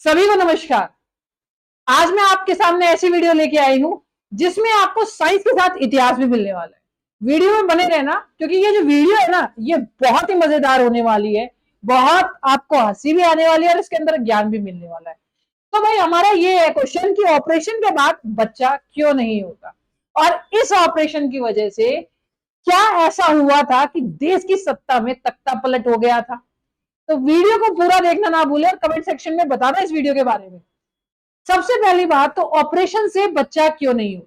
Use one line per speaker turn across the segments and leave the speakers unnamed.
सभी को नमस्कार। आज मैं आपके सामने ऐसी वीडियो लेके आई हूं जिसमें आपको साइंस के साथ इतिहास भी मिलने वाला है। वीडियो में बने रहना क्योंकि ये जो वीडियो है ना, ये बहुत ही मजेदार होने वाली है। बहुत आपको हंसी भी आने वाली है और इसके अंदर ज्ञान भी मिलने वाला है। तो भाई हमारा ये है क्वेश्चन कि ऑपरेशन के बाद बच्चा क्यों नहीं होता, और इस ऑपरेशन की वजह से क्या ऐसा हुआ था कि देश की सत्ता में तख्ता पलट हो गया था। तो वीडियो को पूरा देखना ना भूले और कमेंट सेक्शन में बताना इस वीडियो के बारे में। सबसे पहली बात तो ऑपरेशन से बच्चा क्यों नहीं हो,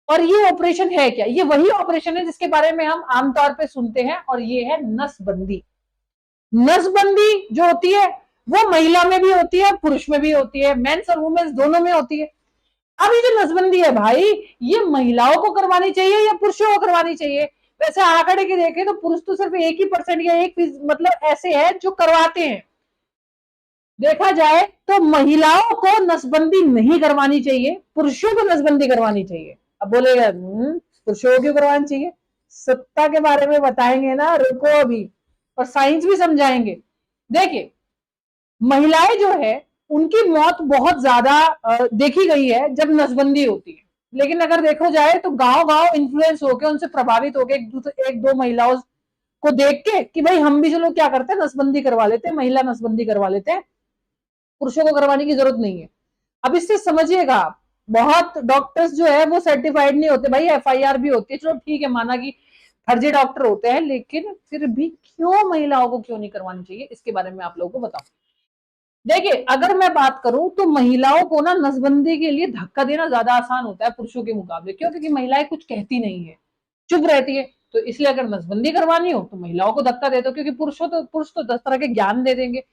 और ये ऑपरेशन है क्या। ये वही ऑपरेशन है जिसके बारे में हम आमतौर पे सुनते हैं, और ये है नसबंदी। नसबंदी जो होती है वो महिला में भी होती है, पुरुष में भी होती है, मेंस और वुमेन्स दोनों में होती है। अब ये जो नसबंदी है भाई, ये महिलाओं को करवानी चाहिए या पुरुषों को करवानी चाहिए। वैसे आंकड़े की देखें तो पुरुष तो सिर्फ 1% या 1% मतलब ऐसे है जो करवाते हैं। देखा जाए तो महिलाओं को नसबंदी नहीं करवानी चाहिए, पुरुषों को नसबंदी करवानी चाहिए। अब बोलेगा पुरुषों को क्यों करवानी चाहिए। सत्ता के बारे में बताएंगे ना, रुको अभी, और साइंस भी समझाएंगे। देखिए, महिलाएं जो है उनकी मौत बहुत ज्यादा देखी गई है जब नसबंदी होती है। लेकिन अगर देखो जाए तो गांव गांव इन्फ्लुएंस होकर, उनसे प्रभावित होकर एक दो महिलाओं को देख के कि भाई हम भी चलो क्या करते हैं, नसबंदी करवा लेते हैं, महिला नसबंदी करवा लेते हैं, पुरुषों को करवाने की जरूरत नहीं है। अब इससे समझिएगा आप, बहुत डॉक्टर्स जो है वो सर्टिफाइड नहीं होते भाई, एफआईआर भी होती है, चलो ठीक है माना कि फर्जी डॉक्टर होते हैं, लेकिन फिर भी क्यों महिलाओं को क्यों नहीं करवानी चाहिए, इसके बारे में आप लोगों को बताऊं। देखिए, अगर मैं बात करूं तो महिलाओं को ना नसबंदी के लिए धक्का देना ज्यादा आसान होता है पुरुषों के मुकाबले। क्यों? क्योंकि महिलाएं कुछ कहती नहीं है, चुप रहती है। तो इसलिए अगर नसबंदी करवानी हो तो महिलाओं को धक्का दे दो, क्योंकि पुरुष तो 10 तरह के ज्ञान दे देंगे।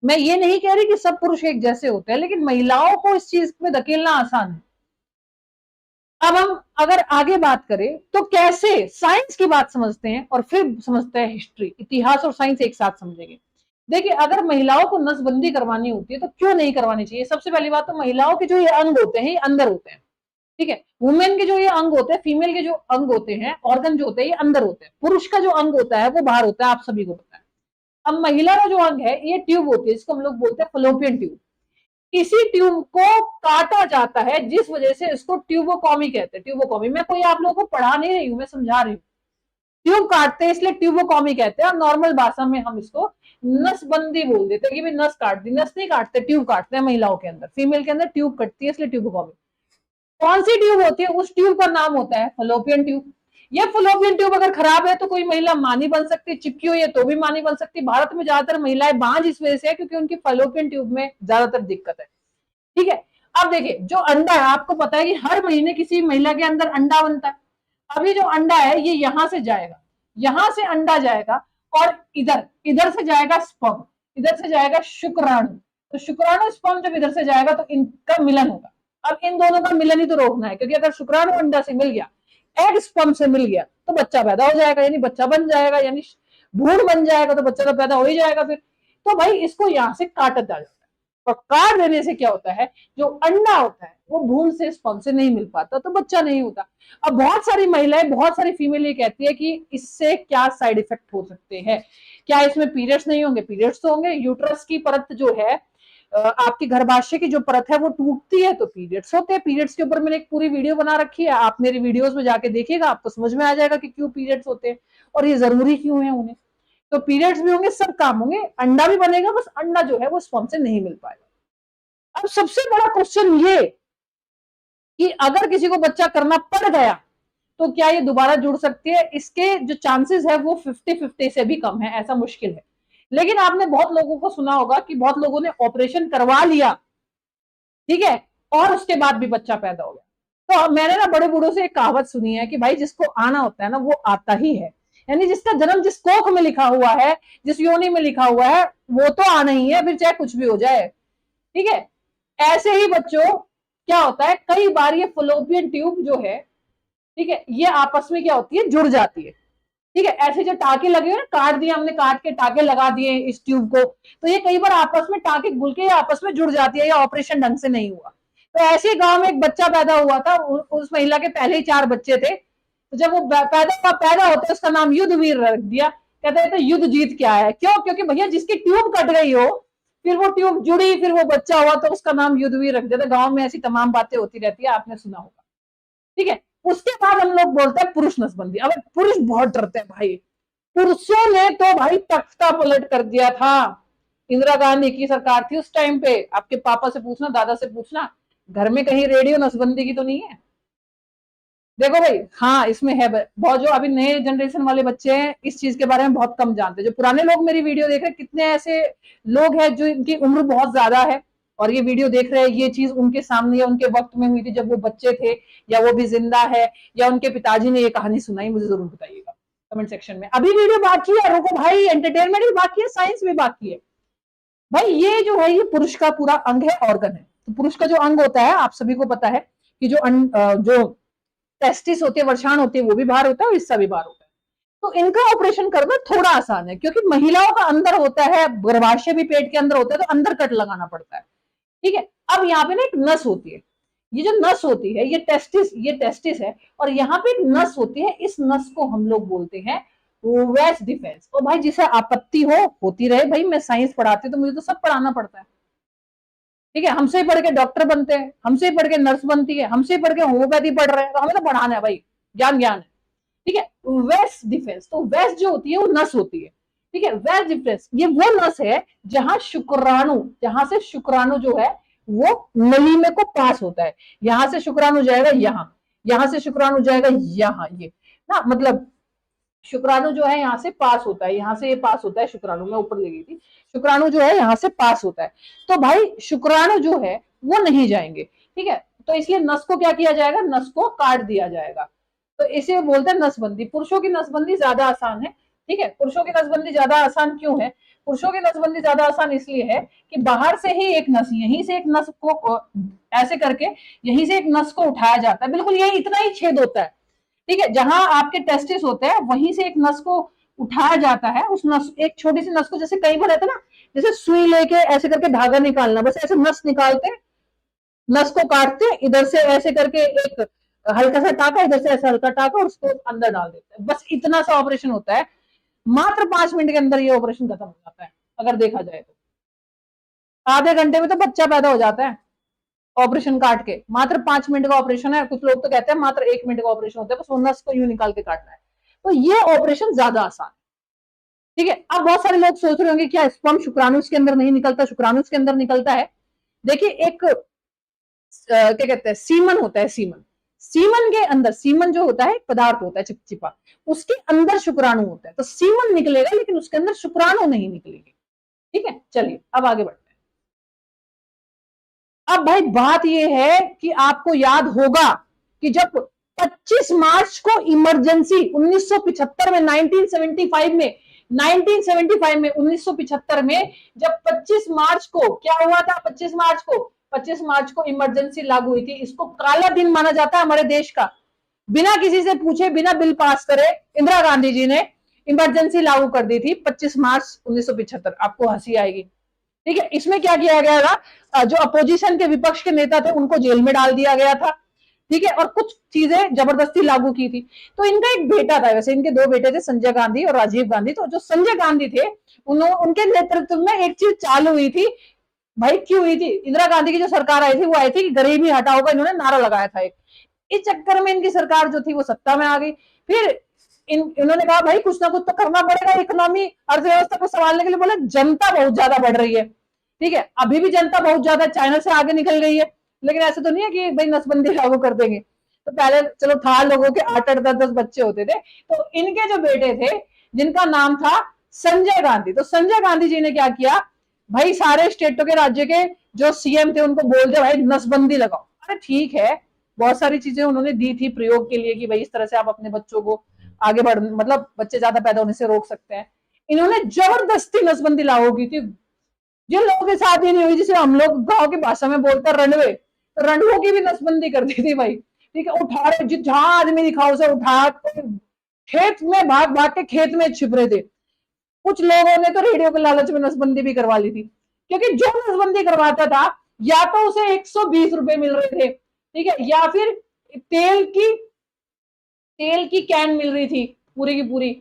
मैं ये नहीं कह रही कि सब पुरुष एक जैसे होते हैं, लेकिन महिलाओं को इस चीज में धकेलना आसान है। अब हम अगर आगे बात करें तो कैसे साइंस की बात समझते हैं और फिर समझते हैं हिस्ट्री, इतिहास और साइंस एक साथ समझेंगे। देखिए, अगर महिलाओं को नसबंदी करवानी होती है तो क्यों नहीं करवानी चाहिए। सबसे पहली बात तो महिलाओं के जो ये अंग होते हैं ये अंदर होते हैं, ठीक है। वुमेन के जो ये अंग होते हैं, फीमेल के जो अंग होते हैं, ऑर्गन जो होते हैं, ये अंदर होते हैं। पुरुष का जो अंग होता है वो बाहर होता है, आप सभी को पता है। अब महिला का जो अंग है ये ट्यूब होती है, जिसको हम लोग बोलते हैं फलोपियन ट्यूब। इसी ट्यूब को काटा जाता है, जिस वजह से इसको ट्यूबोकॉमी कहते हैं। ट्यूबोकॉमी, मैं कोई आप लोगों को पढ़ा नहीं रही हूं, मैं समझा रही हूँ। ट्यूब काटते हैं इसलिए ट्यूबोकॉमी कहते हैं, और नॉर्मल भाषा में हम इसको नसबंदी बोल देते हैं कि भाई नस काट दी। नस नहीं काटते, ट्यूब काटते हैं महिलाओं के अंदर, फीमेल के अंदर ट्यूब कटती है, इसलिए ट्यूबोकॉमी। कौन सी ट्यूब होती है? उस ट्यूब का नाम होता है फलोपियन ट्यूब। ये फलोपियन ट्यूब अगर खराब है तो कोई महिला मां नहीं बन सकती, चिपकी हुई है तो भी मां नहीं बन सकती। भारत में ज्यादातर महिलाएं बांझ इस वजह से है क्योंकि उनकी फलोपियन ट्यूब में ज्यादातर दिक्कत है, ठीक है। अब देखिए, जो अंडा है, आपको पता है कि हर महीने किसी महिला के अंदर अंडा बनता है। अभी जो अंडा है ये यहां से जाएगा, यहां से अंडा जाएगा, और इधर इधर से जाएगा स्पर्म, इधर से जाएगा शुक्राणु। तो शुक्राणु स्पर्म जब इधर से जाएगा तो इनका मिलन होगा। अब इन दोनों का मिलन ही तो रोकना है, क्योंकि अगर शुक्राणु अंडा से मिल गया, एग स्पर्म से मिल गया, तो बच्चा पैदा हो जाएगा, यानी बच्चा बन जाएगा, यानी भ्रूण बन जाएगा, तो बच्चा तो पैदा हो ही जाएगा फिर। तो भाई इसको यहां से काट दिया जाता है, और काट देने से क्या होता है, जो अंडा होता है वो भ्रूण से स्पर्म से नहीं मिल पाता, तो बच्चा नहीं होता। अब बहुत सारी महिलाएं, बहुत सारी फीमेल ये कहती है कि इससे क्या साइड इफेक्ट हो सकते हैं, क्या इसमें पीरियड्स नहीं होंगे। पीरियड्स तो होंगे, यूट्रस की परत जो है, आपकी गर्भाशय की जो परत है वो टूटती है तो पीरियड्स होते हैं। पीरियड्स के ऊपर मैंने एक पूरी वीडियो बना रखी है, आप मेरी वीडियोस में जाके देखिएगा, आपको समझ में आ जाएगा कि क्यों पीरियड्स होते हैं और ये जरूरी क्यों है उन्हें। तो पीरियड्स भी होंगे, सब काम होंगे, अंडा भी बनेगा, बस अंडा जो है वो स्पर्म से नहीं मिल पाएगा। अब सबसे बड़ा क्वेश्चन ये कि अगर किसी को बच्चा करना पड़ गया तो क्या ये दोबारा जुड़ सकती है। इसके जो चांसेस है वो 50-50 से भी कम है, ऐसा मुश्किल है। लेकिन आपने बहुत लोगों को सुना होगा कि बहुत लोगों ने ऑपरेशन करवा लिया, ठीक है, और उसके बाद भी बच्चा पैदा हो गया। तो मैंने ना बड़े बूढ़ों से एक कहावत सुनी है कि भाई जिसको आना होता है ना वो आता ही है, यानी जिसका जन्म जिस कोख में लिखा हुआ है, जिस योनि में लिखा हुआ है, वो तो आना ही है, फिर चाहे कुछ भी हो जाए, ठीक है। ऐसे ही बच्चों क्या होता है, कई बार ये फलोपियन ट्यूब जो है, ठीक है, ये आपस में क्या होती है, जुड़ जाती है, ठीक है। ऐसे जो टाके लगे हुए ना, काट दिए हमने, काट के टाके लगा दिए इस ट्यूब को, तो ये कई बार आपस में टाके घुल के आपस में जुड़ जाती है, या ऑपरेशन ढंग से नहीं हुआ। तो ऐसे गांव में एक बच्चा पैदा हुआ था, उस महिला के पहले ही 4 बच्चे थे। तो जब वो पैदा होते उसका नाम युद्धवीर रख दिया। कहते थे युद्ध जीत क्या है, क्यों? क्योंकि भैया जिसकी ट्यूब कट गई हो फिर वो ट्यूब जुड़ी, फिर वो बच्चा हुआ तो उसका नाम युद्धवीर रख देते। गांव में ऐसी तमाम बातें होती रहती है, आपने सुना होगा। ठीक है, उसके बाद हम लोग बोलते हैं पुरुष नसबंदी। अब पुरुष बहुत डरते हैं भाई, पुरुषों ने तो भाई तख्ता पलट कर दिया था। इंदिरा गांधी की सरकार थी उस टाइम पे, आपके पापा से पूछना, दादा से पूछना, घर में कहीं रेडियो नसबंदी की तो नहीं है। देखो भाई, हाँ इसमें है बहुत। जो अभी नए जनरेशन वाले बच्चे हैं इस चीज के बारे में बहुत कम जानते हैं। जो पुराने लोग मेरी वीडियो देख रहे हैं, कितने ऐसे लोग हैं जो इनकी उम्र बहुत ज्यादा है और ये वीडियो देख रहे हैं, ये चीज उनके सामने या उनके वक्त में हुई थी जब वो बच्चे थे, या वो भी जिंदा है, या उनके पिताजी ने ये कहानी सुनाई, मुझे जरूर बताइएगा कमेंट सेक्शन में। अभी वीडियो बाकी है, रुको भाई, एंटरटेनमेंट भी बाकी है, साइंस भी बाकी है भाई। ये जो है ये पुरुष का पूरा अंग है, ऑर्गन है। तो पुरुष का जो अंग होता है, आप सभी को पता है कि जो टेस्टिस होती है, वर्षाण होती है, वो भी बाहर होता है और हिस्सा भी बाहर होता है। तो इनका ऑपरेशन करना थोड़ा आसान है, क्योंकि महिलाओं का अंदर होता है, गर्भाशय भी पेट के अंदर होता है, तो अंदर कट लगाना पड़ता है। ठीक है, अब यहाँ पे ना एक नस होती है, ये जो नस होती है ये टेस्टिस है, और यहाँ पे एक नस होती है, इस नस को हम लोग बोलते हैं वेस्ट डिफेंस। तो भाई जिसे आपत्ति हो होती रहे भाई, मैं साइंस पढ़ाती तो मुझे तो सब पढ़ाना पड़ता है। ठीक है, हमसे ही पढ़ के डॉक्टर बनते हैं, हमसे ही पढ़ के नर्स बनती है, हमसे ही पढ़ के होम्योपैथी पढ़ रहे हैं, तो हमें तो पढ़ाना है भाई, ज्ञान ज्ञान है। ठीक है, वेस्ट डिफेंस, तो वेस्ट जो होती है वो नस होती है। ठीक है, वेस्ट डिफेंस ये वो नस है जहां शुक्राणु, जहां से शुक्राणु जो है वो नली में को पास होता है। यहां से शुक्राणु जाएगा यहाँ, यहां से शुक्राणु जाएगा यहाँ, ये ना मतलब शुक्राणु जो है यहाँ से पास होता है, यहाँ से ये पास होता है शुक्राणु, में ऊपर ले गई थी, शुक्राणु जो है यहाँ से पास होता है। तो भाई शुक्राणु जो है वो नहीं जाएंगे। ठीक है, तो इसलिए नस को क्या किया जाएगा, नस को काट दिया जाएगा। तो इसे बोलते हैं नसबंदी। पुरुषों की नसबंदी ज्यादा आसान है। ठीक है, पुरुषों की नसबंदी ज्यादा आसान क्यों है? पुरुषों की नसबंदी ज्यादा आसान इसलिए है कि बाहर से ही एक नस, यहीं से एक नस को ऐसे करके यहीं से एक नस को उठाया जाता है, बिल्कुल यही इतना ही छेद होता है। ठीक है, जहां आपके टेस्टिस होते हैं वहीं से एक नस को उठाया जाता है। उस नस, एक छोटी सी नस को, जैसे कई बार रहता है ना, जैसे सुई लेके ऐसे करके धागा निकालना, बस ऐसे नस निकालते, नस को काटते, इधर से ऐसे करके एक हल्का सा टाका, इधर से ऐसा हल्का टाका, और उसको अंदर डाल देते हैं, बस इतना सा ऑपरेशन होता है। मात्र 5 मिनट के अंदर ये ऑपरेशन खत्म हो जाता है, अगर देखा जाए तो। आधे घंटे में तो बच्चा पैदा हो जाता है ऑपरेशन काट के। मात्र 5 मिनट का ऑपरेशन है, कुछ लोग तो कहते हैं मात्र 1 मिनट का ऑपरेशन होता है, बस वो नस को यूं निकाल के काटना है। तो ये ऑपरेशन ज्यादा आसान है। ठीक है, अब बहुत सारे लोग सोच रहे होंगे क्या स्पर्म शुक्राणु के अंदर नहीं निकलता? शुक्राणु के अंदर निकलता है। देखिए, एक क्या कहते हैं, सीमन होता है, सीमन। सीमन के अंदर, सीमन जो होता है पदार्थ होता है चिपचिपा, उसके अंदर शुक्राणु होता है। तो सीमन निकलेगा लेकिन उसके अंदर शुक्राणु नहीं निकलेगी। ठीक है, चलिए अब आगे बढ़ते हैं। अब भाई बात यह है कि आपको याद होगा कि जब 25 मार्च को इमरजेंसी 1975 में, 1975 में 1975 में जब 25 मार्च को क्या हुआ था, 25 मार्च को इमरजेंसी लागू हुई थी। इसको काला दिन माना जाता है हमारे देश का। बिना किसी से पूछे, बिना बिल पास करे इंदिरा गांधी जी ने इमरजेंसी लागू कर दी थी 25 मार्च 1975। आपको हंसी आएगी। ठीक है, इसमें क्या किया गया था, जो अपोजिशन के विपक्ष के नेता थे उनको जेल में डाल दिया गया था। ठीक है, और कुछ चीजें जबरदस्ती लागू की थी। तो इनका एक बेटा था, वैसे इनके दो बेटे थे, संजय गांधी और राजीव गांधी। तो जो संजय गांधी थे, उनके नेतृत्व में एक चीज चालू हुई थी। भाई क्यों हुई थी? इंदिरा गांधी की जो सरकार आई थी वो आई थी कि गरीबी हटाओ का इन्होंने नारा लगाया था एक। इस चक्कर में इनकी सरकार जो थी वो सत्ता में आ गई। फिर इन्होंने कहा भाई कुछ ना कुछ तो करना पड़ेगा इकोनॉमी, अर्थव्यवस्था को संभालने के लिए। बोले जनता बहुत ज्यादा बढ़ रही है। ठीक है, अभी भी जनता बहुत ज्यादा चाइना से आगे निकल गई है, लेकिन ऐसा तो नहीं है कि भाई नसबंदी लागू कर देंगे। तो पहले चलो था, लोगों के 8-8 10-10 बच्चे होते थे। तो इनके जो बेटे थे जिनका नाम था संजय गांधी, तो संजय गांधी जी ने क्या किया, भाई सारे स्टेटों के, राज्य के जो सीएम थे उनको बोल दिया भाई नसबंदी लगाओ। अरे ठीक है, बहुत सारी चीजें उन्होंने दी थी प्रयोग के लिए कि भाई इस तरह से आप अपने बच्चों को आगे बढ़, मतलब बच्चे ज्यादा पैदा होने से रोक सकते हैं। इन्होंने जबरदस्ती नसबंदी लागू की थी। जिन लोगों के साथ ये नहीं हुई, जिसे हम लोग गांव की भाषा में बोलते हैं रणवे, तो रणवों की भी नसबंदी कर दी थी भाई। ठीक है, उठा रहे, जहां आदमी दिखा उसे उठा, खेत में भाग भाग के खेत में छिप रहे थे। कुछ लोगों ने तो रेडियो के लालच में नसबंदी भी करवा ली थी, क्योंकि जो नसबंदी करवाता था या तो उसे 120 रुपए मिल रहे थे, ठीक है, या फिर तेल की कैन मिल रही थी पूरी की पूरी,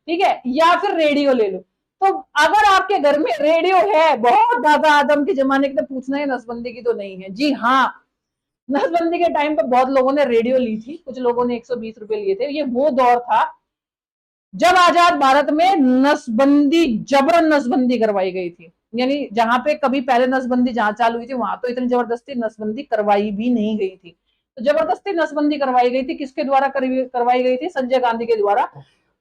ठीक है, या फिर रेडियो ले लो। तो अगर आपके घर में रेडियो है, बहुत दादा आदम के जमाने की, तो पूछना है नसबंदी की तो नहीं है। जी हाँ, नसबंदी के टाइम पर बहुत लोगों ने रेडियो ली थी, कुछ लोगों ने 120 रुपए लिए थे। ये वो दौर था जब आजाद भारत में नसबंदी, जबरन नसबंदी करवाई गई थी। यानी जहां पे कभी पहले नसबंदी जहां चालू हुई थी, वहां तो इतनी जबरदस्ती नसबंदी करवाई भी नहीं गई थी। तो जबरदस्ती नसबंदी करवाई गई थी, किसके द्वारा करवाई गई थी? संजय गांधी के द्वारा।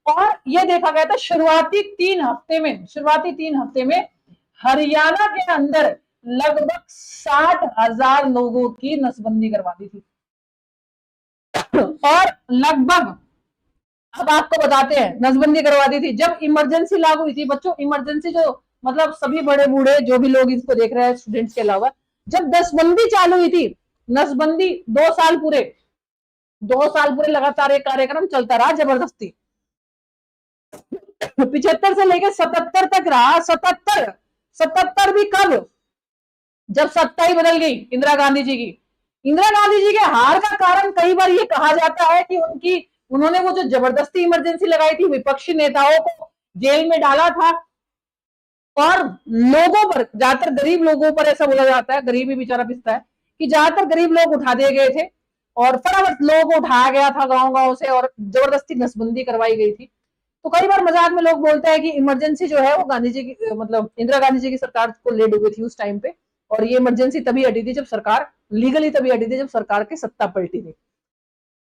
और ये देखा गया था शुरुआती 3 हफ्ते में हरियाणा के अंदर लगभग 60,000 लोगों की नसबंदी करवा दी थी। और लगभग, अब आपको बताते हैं, नसबंदी करवा दी थी जब इमरजेंसी लागू हुई थी। बच्चों, इमरजेंसी जो मतलब सभी बड़े बूढ़े जो भी लोग इसको देख रहे हैं, स्टूडेंट्स के अलावा, जब नसबंदी चालू हुई थी, नसबंदी 2 साल पूरे लगातार एक कार्यक्रम चलता रहा जबरदस्ती। 75 से लेकर 77 तक रहा। 77 भी कब? जब सत्ता ही बदल गई इंदिरा गांधी जी की। इंदिरा गांधी जी के हार का कारण कई बार ये कहा जाता है कि उन्होंने वो जो जबरदस्ती इमरजेंसी लगाई थी, विपक्षी नेताओं को जेल में डाला था, और लोगों पर, ज्यादातर गरीब लोगों पर, ऐसा बोला जाता है, गरीब ही बेचारा पिसता है, कि ज्यादातर गरीब लोग उठा दिए गए थे और फटाफट लोगों को उठाया गया था गांव से और जबरदस्ती नसबंदी करवाई गई थी। तो कई बार मजाक में लोग बोलते हैं कि इमरजेंसी जो है वो गांधी जी की, मतलब इंदिरा गांधी जी की सरकार को ले डूबी थी उस टाइम पे, और ये इमरजेंसी तभी हटी थी जब सरकार, लीगली तभी हटी थी जब सरकार की सत्ता पलटी थी।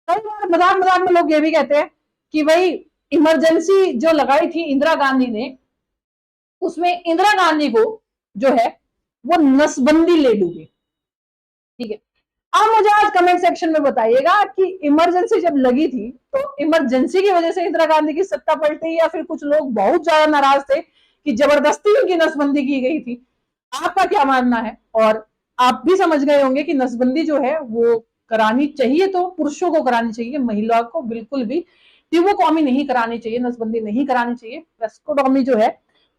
कई बार मजाक मजाक में लोग ये भी कहते हैं कि भाई इमरजेंसी जो लगाई थी इंदिरा गांधी ने, उसमें इंदिरा गांधी को जो है वो नसबंदी ले डूबी। ठीक है, अब मुझे आज कमेंट सेक्शन में बताइएगा कि इमरजेंसी जब लगी थी तो इमरजेंसी की वजह से इंदिरा गांधी की सत्ता पलटी, या फिर कुछ लोग बहुत ज्यादा नाराज थे कि जबरदस्ती उनकी नसबंदी की गई थी? आपका क्या मानना है? और आप भी समझ गए होंगे कि नसबंदी जो है वो करानी चाहिए तो पुरुषों को करानी चाहिए, महिला को बिल्कुल भी टिवोकॉमी नहीं करानी चाहिए, नसबंदी नहीं करानी चाहिए। वेस्कोटॉमी जो है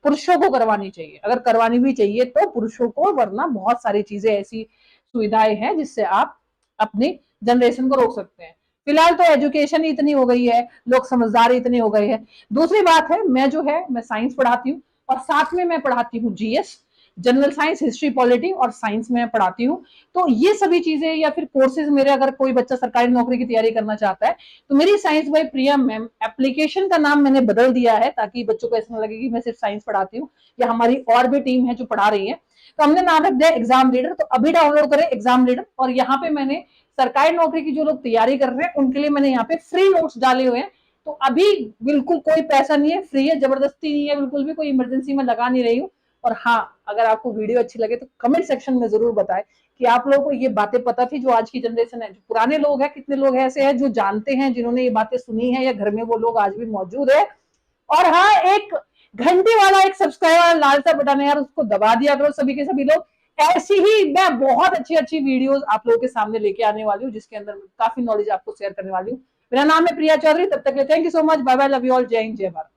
पुरुषों को करवानी चाहिए, अगर करवानी भी चाहिए तो पुरुषों को, वरना बहुत सारी चीजें ऐसी सुविधाएं हैं जिससे आप अपनी जनरेशन को रोक सकते हैं। फिलहाल तो एजुकेशन ही इतनी हो गई है, लोग समझदारी इतनी हो गई है। दूसरी बात है, मैं साइंस पढ़ाती हूँ और साथ में मैं पढ़ाती हूँ GS, general science, history, polity और साइंस में पढ़ाती हूँ। तो ये सभी चीजें या फिर कोर्सेज मेरे, अगर कोई बच्चा सरकारी नौकरी की तैयारी करना चाहता है तो मेरी science by Priya ma'am application का नाम मैंने बदल दिया है, ताकि बच्चों को ऐसा लगे कि मैं सिर्फ साइंस पढ़ाती हूँ, या हमारी और भी टीम है जो पढ़ा रही है। तो हमने नाम रख दिया एग्जाम लीडर। तो अभी डाउनलोड करें एग्जाम लीडर, और यहाँ पे मैंने सरकारी नौकरी की जो लोग तैयारी कर रहे हैं उनके लिए मैंने यहाँ पे फ्री नोट्स डाले हुए हैं। तो अभी बिल्कुल कोई पैसा नहीं है, फ्री है, जबरदस्ती नहीं है, बिल्कुल भी कोई इमरजेंसी में लगा नहीं रही हूँ। और हाँ, अगर आपको वीडियो अच्छी लगे तो कमेंट सेक्शन में जरूर बताएं कि आप लोगों को ये बातें पता थी जो आज की जनरेशन है, जो पुराने लोग हैं, कितने लोग ऐसे हैं जो जानते हैं, जिन्होंने ये बातें सुनी है, या घर में वो लोग आज भी मौजूद है। और हाँ, एक घंटी वाला, एक सब्सक्राइब वाला लाल सा बटन है यार, उसको दबा दिया करो सभी के सभी लोग। ऐसी ही मैं बहुत अच्छी अच्छी वीडियोस आप लोगों के सामने लेके आने वाली हूँ, जिसके अंदर काफी नॉलेज आपको शेयर करने वाली हूँ। मेरा नाम है प्रिया चौधरी। तब तक के लिए thank you so much, bye bye, love you all, जय हिंद, जय भारत।